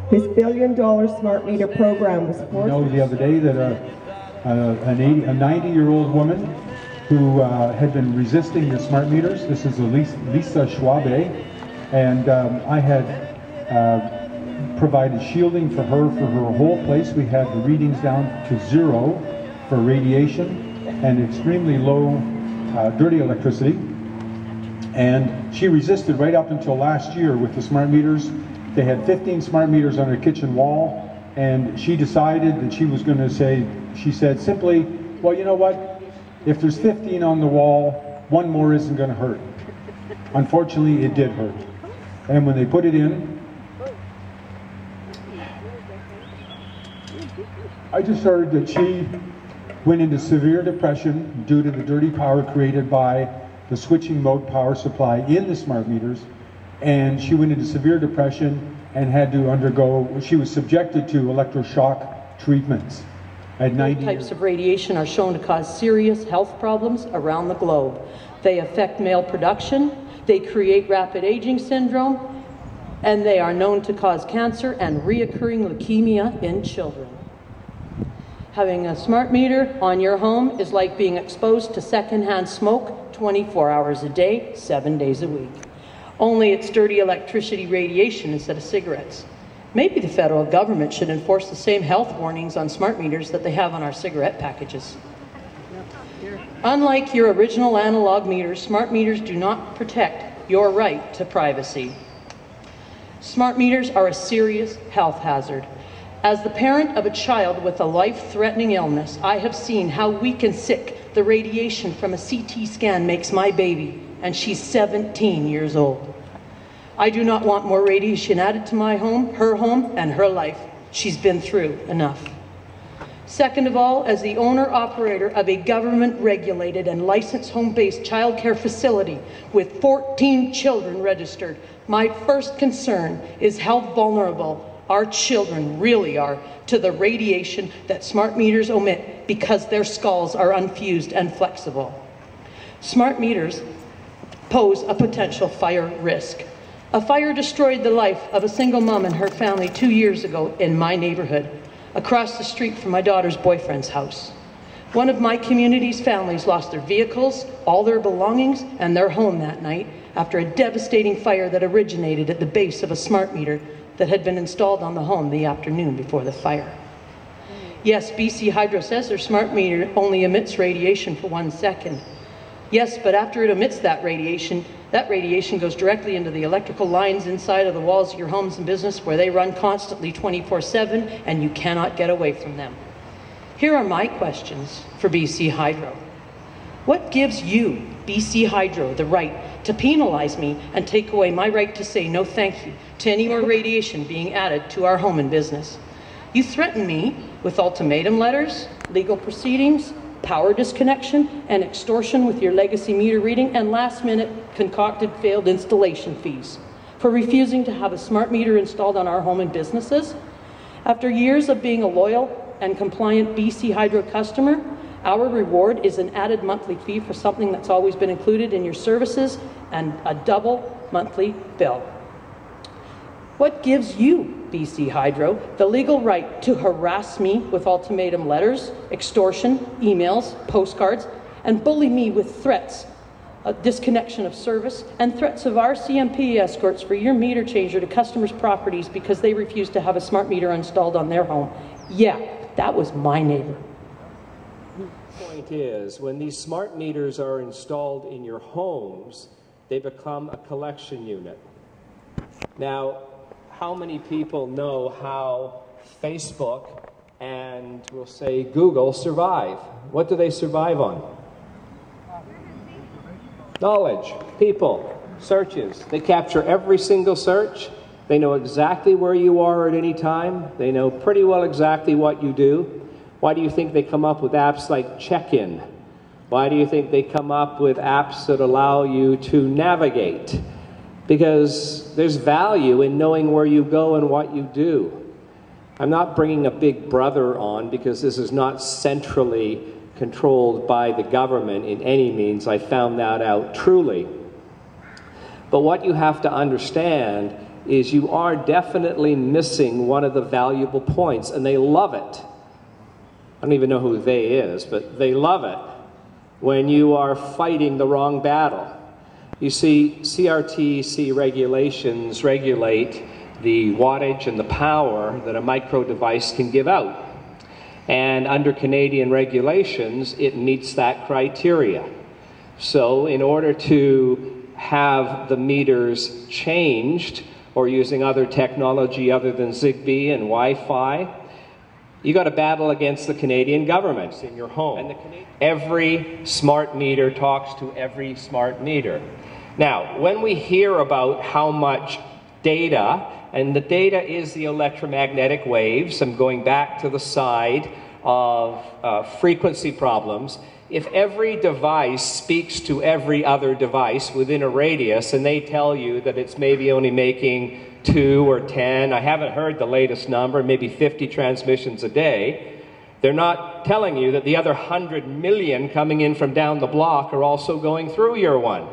This billion-dollar smart meter program was forced. You know, the other day that a 90-year-old woman who had been resisting the smart meters, this is Lisa Schwabe, and I had provided shielding for her whole place. We had the readings down to 0 for radiation and extremely low dirty electricity. And she resisted right up until last year with the smart meters. They had 15 smart meters on her kitchen wall, and she decided that she was going to say, she said simply, well, you know what? If there's 15 on the wall, one more isn't going to hurt. Unfortunately, it did hurt. And when they put it in, I just heard that she went into severe depression due to the dirty power created by the switching mode power supply in the smart meters, and she went into severe depression and had to undergo, she was subjected to electroshock treatments at 90 years. Types of radiation are shown to cause serious health problems around the globe. They affect male production, they create rapid aging syndrome, and they are known to cause cancer and reoccurring leukemia in children. Having a smart meter on your home is like being exposed to secondhand smoke 24 hours a day, 7 days a week. Only it's dirty electricity radiation instead of cigarettes. Maybe the federal government should enforce the same health warnings on smart meters that they have on our cigarette packages. Unlike your original analog meters, smart meters do not protect your right to privacy. Smart meters are a serious health hazard. As the parent of a child with a life-threatening illness, I have seen how weak and sick the radiation from a CT scan makes my baby, and she's 17 years old. I do not want more radiation added to my home, and her life. She's been through enough. Second of all, as the owner-operator of a government-regulated and licensed home-based childcare facility with 14 children registered, my first concern is how vulnerable our children really are to the radiation that smart meters emit because their skulls are unfused and flexible. Smart meters pose a potential fire risk. A fire destroyed the life of a single mom and her family 2 years ago in my neighborhood, across the street from my daughter's boyfriend's house. One of my community's families lost their vehicles, all their belongings, and their home that night after a devastating fire that originated at the base of a smart meter that had been installed on the home the afternoon before the fire. Yes, BC Hydro says their smart meter only emits radiation for 1 second. Yes, but after it emits that radiation goes directly into the electrical lines inside of the walls of your homes and business, where they run constantly 24/7 and you cannot get away from them. Here are my questions for BC Hydro. What gives you, BC Hydro, the right to penalize me and take away my right to say no thank you to any more radiation being added to our home and business? You threaten me with ultimatum letters, legal proceedings, power disconnection, and extortion with your legacy meter reading and last-minute concocted failed installation fees for refusing to have a smart meter installed on our home and businesses. After years of being a loyal and compliant BC Hydro customer, our reward is an added monthly fee for something that's always been included in your services and a double monthly bill. What gives you, BC Hydro, the legal right to harass me with ultimatum letters, extortion, emails, postcards, and bully me with threats, disconnection of service, and threats of RCMP escorts for your meter changer to customers' properties because they refuse to have a smart meter installed on their home? Yeah, that was my neighbor. Point is, when these smart meters are installed in your homes, they become a collection unit. Now, how many people know how Facebook and, we'll say, Google survive? What do they survive on? Knowledge, people, searches. They capture every single search. They know exactly where you are at any time. They know pretty well exactly what you do. Why do you think they come up with apps like Check-in? Why do you think they come up with apps that allow you to navigate? Because there's value in knowing where you go and what you do. I'm not bringing a big brother on because this is not centrally controlled by the government in any means. I found that out truly. But what you have to understand is you are definitely missing one of the valuable points, and they love it. I don't even know who they is, but they love it when you are fighting the wrong battle. You see, CRTC regulations regulate the wattage and the power that a micro device can give out. And under Canadian regulations, it meets that criteria. So in order to have the meters changed, or using other technology other than Zigbee and Wi-Fi, you got to battle against the Canadian government in your home. And every smart meter talks to every smart meter. Now, when we hear about how much data, and the data is the electromagnetic waves, I'm going back to the side of frequency problems. If every device speaks to every other device within a radius, and they tell you that it's maybe only making 2 or 10, I haven't heard the latest number, maybe 50 transmissions a day, they're not telling you that the other 100 million coming in from down the block are also going through your one.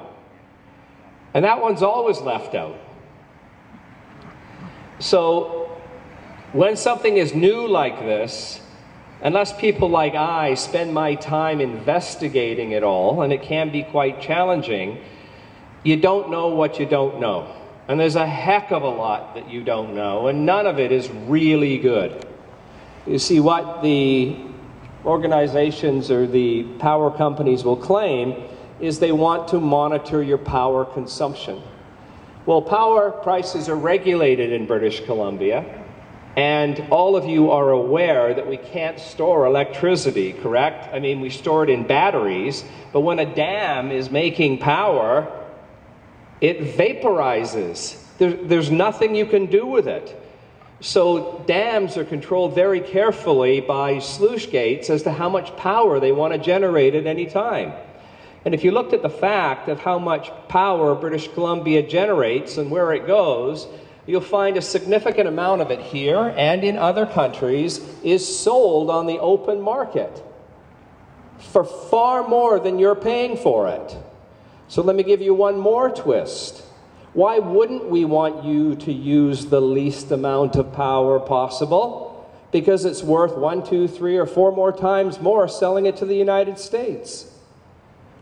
And that one's always left out. So when something is new like this, unless people like I spend my time investigating it all, and it can be quite challenging, you don't know what you don't know. And there's a heck of a lot that you don't know, and none of it is really good. You see, what the organizations or the power companies will claim is they want to monitor your power consumption. Well, power prices are regulated in British Columbia, and all of you are aware that we can't store electricity, correct? I mean, we store it in batteries, but when a dam is making power, it vaporizes. There's nothing you can do with it. So dams are controlled very carefully by sluice gates as to how much power they want to generate at any time. And if you looked at the fact of how much power British Columbia generates and where it goes, you'll find a significant amount of it here and in other countries is sold on the open market for far more than you're paying for it. So let me give you one more twist. Why wouldn't we want you to use the least amount of power possible? Because it's worth 1, 2, 3, or 4 more times more selling it to the United States.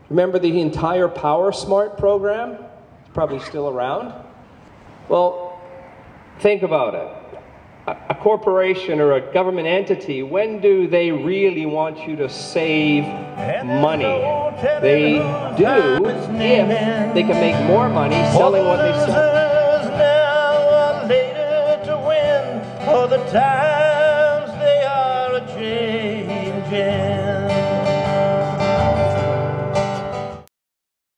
Remember the entire PowerSmart program? It's probably still around. Well, think about it. A corporation or a government entity, when do they really want you to save money? They do if they can make more money selling what they sell. Now or later to win, for the times they are a-changing.